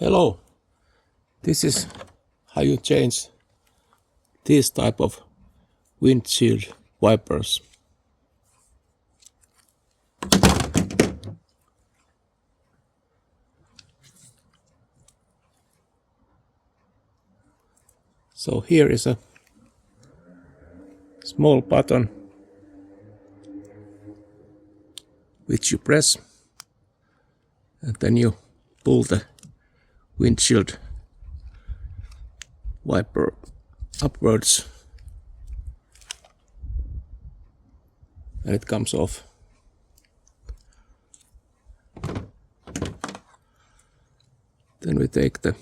Hello, this is how you change this type of windshield wipers. So here is a small button which you press, and then you pull the windshield wiper upwards and it comes off. Then we take the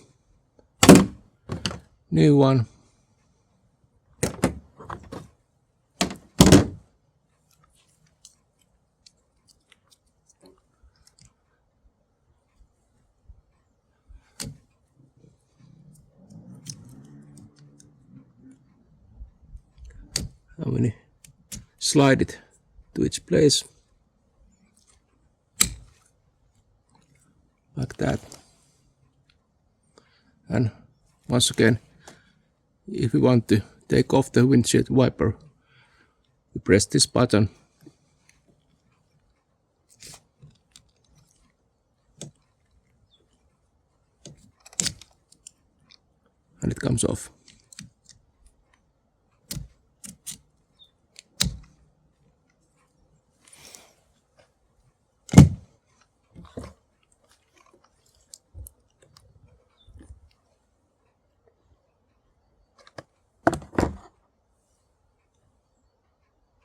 new one and we slide it to its place like that. And once again, if we want to take off the windshield wiper, we press this button